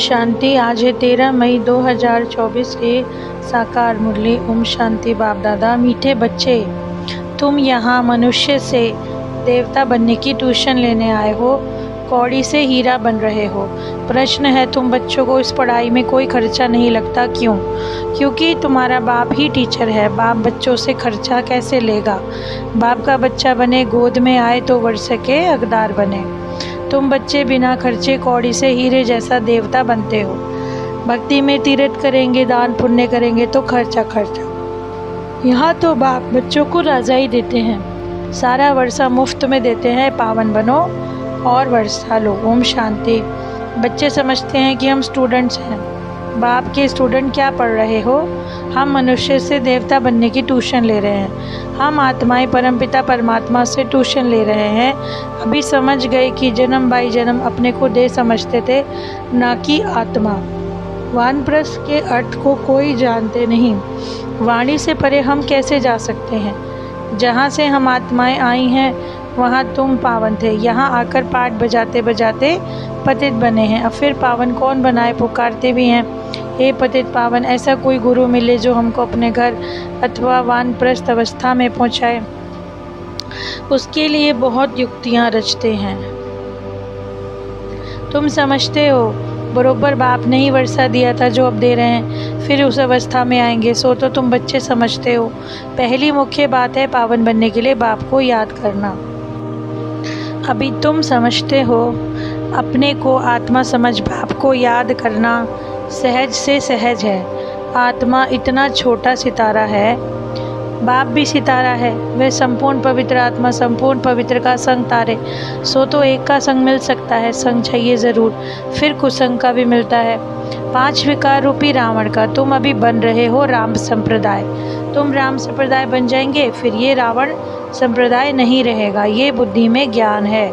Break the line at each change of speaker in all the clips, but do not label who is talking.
शांति। आज है 13 मई 2024 के साकार मुरली। ओम शांति। बाप दादा, मीठे बच्चे, तुम यहाँ मनुष्य से देवता बनने की ट्यूशन लेने आए हो, कौड़ी से हीरा बन रहे हो। प्रश्न है, तुम बच्चों को इस पढ़ाई में कोई खर्चा नहीं लगता, क्यों? क्योंकि तुम्हारा बाप ही टीचर है। बाप बच्चों से खर्चा कैसे लेगा? बाप का बच्चा बने, गोद में आए तो वर्ष के हकदार बने। तुम बच्चे बिना खर्चे कौड़ी से हीरे जैसा देवता बनते हो। भक्ति में तीर्थ करेंगे, दान पुण्य करेंगे तो खर्चा। यहाँ तो बाप बच्चों को राजाई देते हैं, सारा वर्षा मुफ्त में देते हैं। पावन बनो और वर्षा लो। ओम शांति। बच्चे समझते हैं कि हम स्टूडेंट्स हैं। बाप के स्टूडेंट क्या पढ़ रहे हो? हम मनुष्य से देवता बनने की ट्यूशन ले रहे हैं। हम आत्माएं परमपिता परमात्मा से ट्यूशन ले रहे हैं। अभी समझ गए कि जन्म बाई जन्म अपने को देह समझते थे, ना कि आत्मा। वानप्रस्थ के अर्थ को कोई जानते नहीं। वाणी से परे हम कैसे जा सकते हैं? जहाँ से हम आत्माएं आई हैं वहाँ तुम पावन थे। यहाँ आकर पाठ बजाते बजाते पतित बने हैं। अब फिर पावन कौन बनाए? पुकारते भी हैं, हे पतित पावन। ऐसा कोई गुरु मिले जो हमको अपने घर अथवा वानप्रस्थ अवस्था में पहुँचाए। उसके लिए बहुत युक्तियाँ रचते हैं। तुम समझते हो बरोबर बाप ने ही वर्षा दिया था जो अब दे रहे हैं, फिर उस अवस्था में आएंगे। सो तो तुम बच्चे समझते हो। पहली मुख्य बात है पावन बनने के लिए बाप को याद करना। अभी तुम समझते हो, अपने को आत्मा समझ बाप को याद करना सहज से सहज है। आत्मा इतना छोटा सितारा है, बाप भी सितारा है। वह संपूर्ण पवित्र आत्मा संपूर्ण पवित्र का संग तारे। सो तो एक का संग मिल सकता है, संग चाहिए ज़रूर। फिर कुसंग का भी मिलता है। 5 विकार रूपी रावण का तुम अभी बन रहे हो राम संप्रदाय। तुम राम संप्रदाय बन जाएंगे, फिर ये रावण संप्रदाय नहीं रहेगा। ये बुद्धि में ज्ञान है।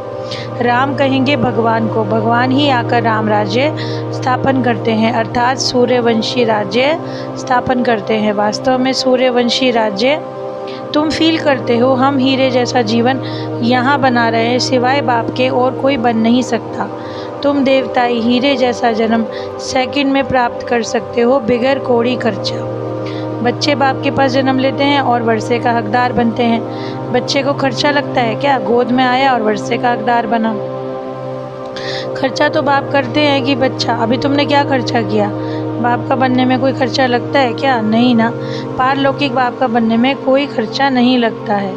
राम कहेंगे भगवान को, भगवान ही आकर राम राज्य स्थापन करते हैं, अर्थात सूर्यवंशी राज्य स्थापन करते हैं। वास्तव में सूर्यवंशी राज्य तुम फील करते हो। हम हीरे जैसा जीवन यहाँ बना रहे हैं, सिवाय बाप के और कोई बन नहीं सकता। तुम देवताई हीरे जैसा जन्म सेकंड में प्राप्त कर सकते हो, बिगर कौड़ी खर्चा। बच्चे बाप के पास जन्म लेते हैं और वर्षे का हकदार बनते हैं। बच्चे को खर्चा लगता है क्या? गोद में आया और वर्षे का हकदार बना। खर्चा तो बाप करते हैं कि बच्चा, अभी तुमने क्या खर्चा किया? बाप का बनने में कोई खर्चा लगता है क्या? नहीं ना। पारलौकिक बाप का बनने में कोई खर्चा नहीं लगता है।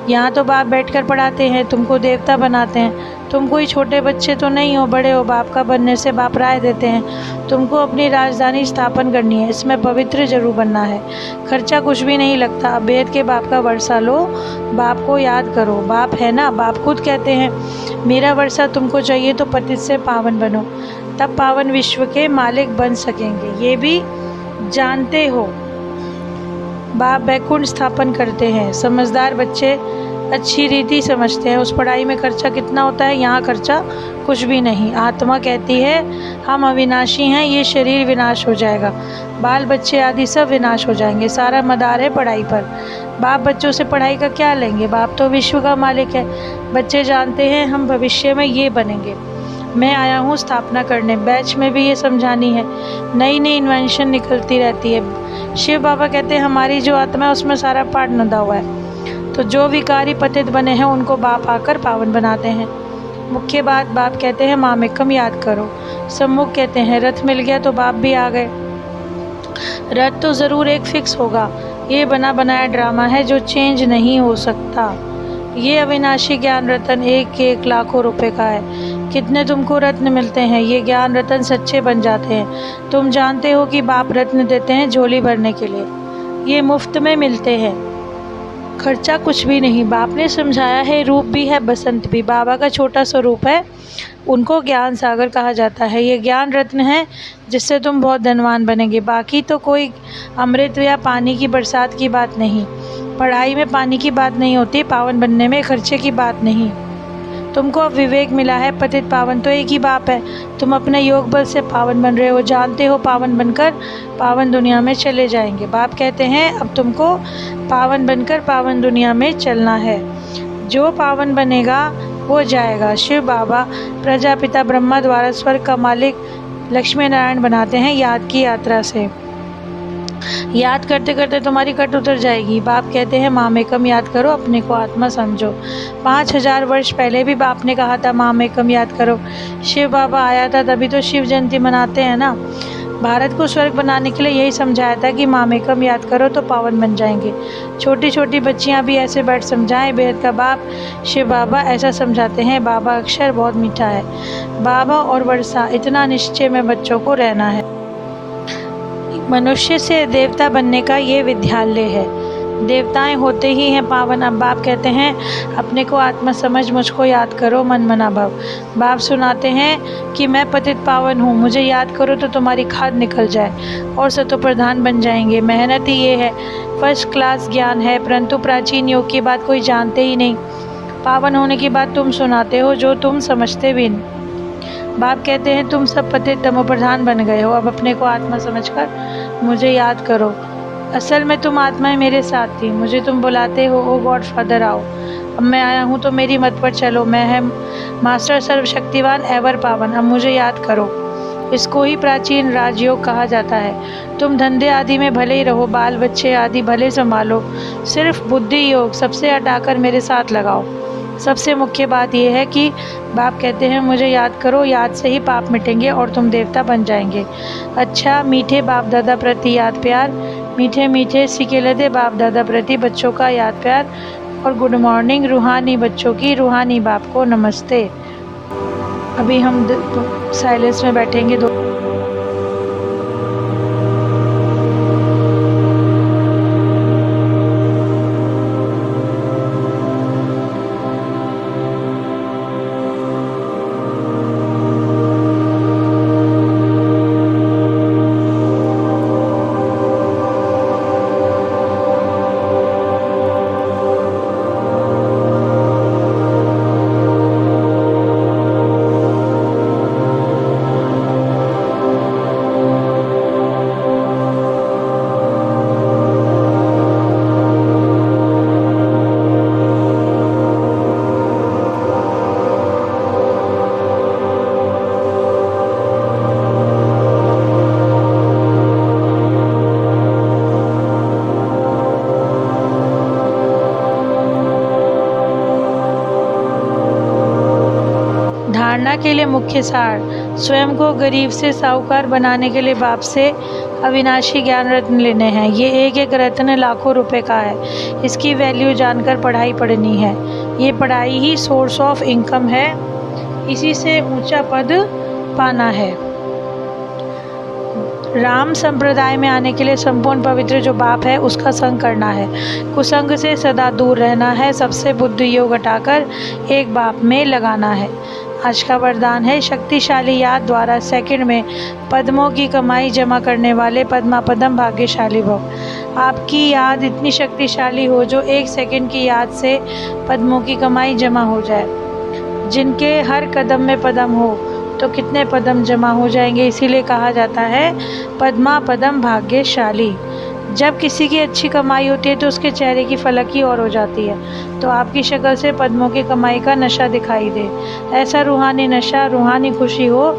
यहाँ तो बाप बैठकर पढ़ाते हैं, तुमको देवता बनाते हैं। तुम कोई छोटे बच्चे तो नहीं हो, बड़े हो। बाप का बनने से बाप राय देते हैं, तुमको अपनी राजधानी स्थापन करनी है, इसमें पवित्र जरूर बनना है। खर्चा कुछ भी नहीं लगता। अभेद के बाप का वर्षा लो, बाप को याद करो। बाप है ना, बाप खुद कहते हैं मेरा वर्षा तुमको चाहिए तो पतित से पावन बनो, तब पावन विश्व के मालिक बन सकेंगे। ये भी जानते हो बाप वैकुंठ स्थापन करते हैं। समझदार बच्चे अच्छी रीति समझते हैं। उस पढ़ाई में खर्चा कितना होता है? यहाँ खर्चा कुछ भी नहीं। आत्मा कहती है हम अविनाशी हैं, ये शरीर विनाश हो जाएगा, बाल बच्चे आदि सब विनाश हो जाएंगे। सारा मदार है पढ़ाई पर। बाप बच्चों से पढ़ाई का क्या लेंगे? बाप तो विश्व का मालिक है। बच्चे जानते हैं हम भविष्य में ये बनेंगे। मैं आया हूँ स्थापना करने। बैच में भी ये समझानी है, नई नई इन्वेंशन निकलती रहती है। शिव बाबा कहते हैं हमारी जो आत्मा है उसमें सारा पाठ नदा हुआ है। तो जो विकारी पतित बने हैं उनको बाप आकर पावन बनाते हैं। मुख्य बात बाप कहते हैं मामेकम याद करो। सम्मुख कहते हैं रथ मिल गया तो बाप भी आ गए। रथ तो ज़रूर एक फिक्स होगा। ये बना बनाया ड्रामा है जो चेंज नहीं हो सकता। ये अविनाशी ज्ञान रतन एक लाखों रुपए का है। कितने तुमको रत्न मिलते हैं, ये ज्ञान रतन सच्चे बन जाते हैं। तुम जानते हो कि बाप रत्न देते हैं झोली भरने के लिए, ये मुफ्त में मिलते हैं। खर्चा कुछ भी नहीं। बाप ने समझाया है, रूप भी है बसंत भी। बाबा का छोटा स्वरूप है, उनको ज्ञान सागर कहा जाता है। ये ज्ञान रत्न है जिससे तुम बहुत धनवान बनेंगे। बाकी तो कोई अमृत या पानी की बरसात की बात नहीं। पढ़ाई में पानी की बात नहीं होती, पावन बनने में खर्चे की बात नहीं। तुमको अब विवेक मिला है, पतित पावन तो एक ही बाप है। तुम अपने योग बल से पावन बन रहे हो, जानते हो पावन बनकर पावन दुनिया में चले जाएंगे। बाप कहते हैं अब तुमको पावन बनकर पावन दुनिया में चलना है। जो पावन बनेगा वो जाएगा। शिव बाबा प्रजापिता ब्रह्मा द्वारा स्वर्ग का मालिक लक्ष्मी नारायण बनाते हैं याद की यात्रा से। याद करते करते तुम्हारी कट उतर जाएगी। बाप कहते हैं मामेकम याद करो, अपने को आत्मा समझो। 5000 वर्ष पहले भी बाप ने कहा था मामेकम याद करो। शिव बाबा आया था तभी तो शिव जयंती मनाते हैं ना। भारत को स्वर्ग बनाने के लिए यही समझाया था कि मामेकम याद करो तो पावन बन जाएंगे। छोटी छोटी बच्चियां भी ऐसे बैठ समझाएं। बेहद का बाप शिव बाबा ऐसा समझाते हैं। बाबा अक्षर बहुत मीठा है। बाबा और वर्षा इतना निश्चय में बच्चों को रहना है। मनुष्य से देवता बनने का ये विद्यालय है। देवताएं होते ही हैं पावन। अब बाप कहते हैं अपने को आत्मा समझ, मुझको याद करो मन मना भव। बाप सुनाते हैं कि मैं पतित पावन हूँ, मुझे याद करो तो तुम्हारी खाद निकल जाए और सतो प्रधान बन जाएंगे। मेहनत ही ये है, फर्स्ट क्लास ज्ञान है, परंतु प्राचीन योग की बात कोई जानते ही नहीं। पावन होने की बात तुम सुनाते हो जो तुम समझते भी नहीं। बाप कहते हैं तुम सब पतित तमो प्रधान बन गए हो। अब अपने को आत्मा समझकर मुझे याद करो। असल में तुम आत्माएं मेरे साथ थी। मुझे तुम बुलाते हो ओ गॉड फादर आओ। अब मैं आया हूँ तो मेरी मत पर चलो। मैं है मास्टर सर्वशक्तिवान एवर पावन। अब मुझे याद करो। इसको ही प्राचीन राजयोग कहा जाता है। तुम धंधे आदि में भले ही रहो, बाल बच्चे आदि भले संभालो, सिर्फ बुद्धि योग सबसे हटाकर मेरे साथ लगाओ। सबसे मुख्य बात यह है कि बाप कहते हैं मुझे याद करो, याद से ही पाप मिटेंगे और तुम देवता बन जाएंगे। अच्छा मीठे बाप दादा प्रति याद प्यार, मीठे मीठे सिकेलदे बाप दादा प्रति बच्चों का याद प्यार और गुड मॉर्निंग रूहानी बच्चों की, रूहानी बाप को नमस्ते। अभी हम साइलेंस में बैठेंगे। धारणा के लिए मुख्य सार, स्वयं को गरीब से साहूकार बनाने के लिए बाप से अविनाशी ज्ञान रत्न लेने हैं। ये एक एक रत्न लाखों रुपए का है। इसकी वैल्यू जानकर पढ़ाई पढ़नी है। ये पढ़ाई ही सोर्स ऑफ इनकम है। इसी से ऊंचा पद पाना है। राम संप्रदाय में आने के लिए संपूर्ण पवित्र जो बाप है उसका संग करना है। कुसंग से सदा दूर रहना है। सबसे बुद्धि योग हटाकर एक बाप में लगाना है। आज का वरदान है शक्तिशाली याद द्वारा सेकंड में पद्मों की कमाई जमा करने वाले पद्मा पदम भाग्यशाली भव। आपकी याद इतनी शक्तिशाली हो जो 1 सेकंड की याद से पद्मों की कमाई जमा हो जाए। जिनके हर कदम में पदम हो तो कितने पदम जमा हो जाएंगे। इसीलिए कहा जाता है पद्मा पदम भाग्यशाली। जब किसी की अच्छी कमाई होती है तो उसके चेहरे की फलक ही और हो जाती है। तो आपकी शक्ल से पद्मों की कमाई का नशा दिखाई दे। ऐसा रूहानी नशा, रूहानी खुशी हो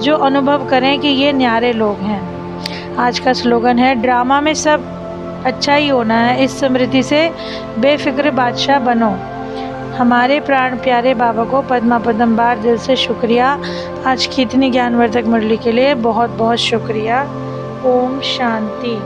जो अनुभव करें कि ये न्यारे लोग हैं। आज का स्लोगन है ड्रामा में सब अच्छा ही होना है। इस स्मृति से बेफिक्र बादशाह बनो। हमारे प्राण प्यारे बाबा को पद्मा पदम बार दिल से शुक्रिया। आज की इतनी ज्ञानवर्धक मुरली के लिए बहुत बहुत शुक्रिया। ओम शांति।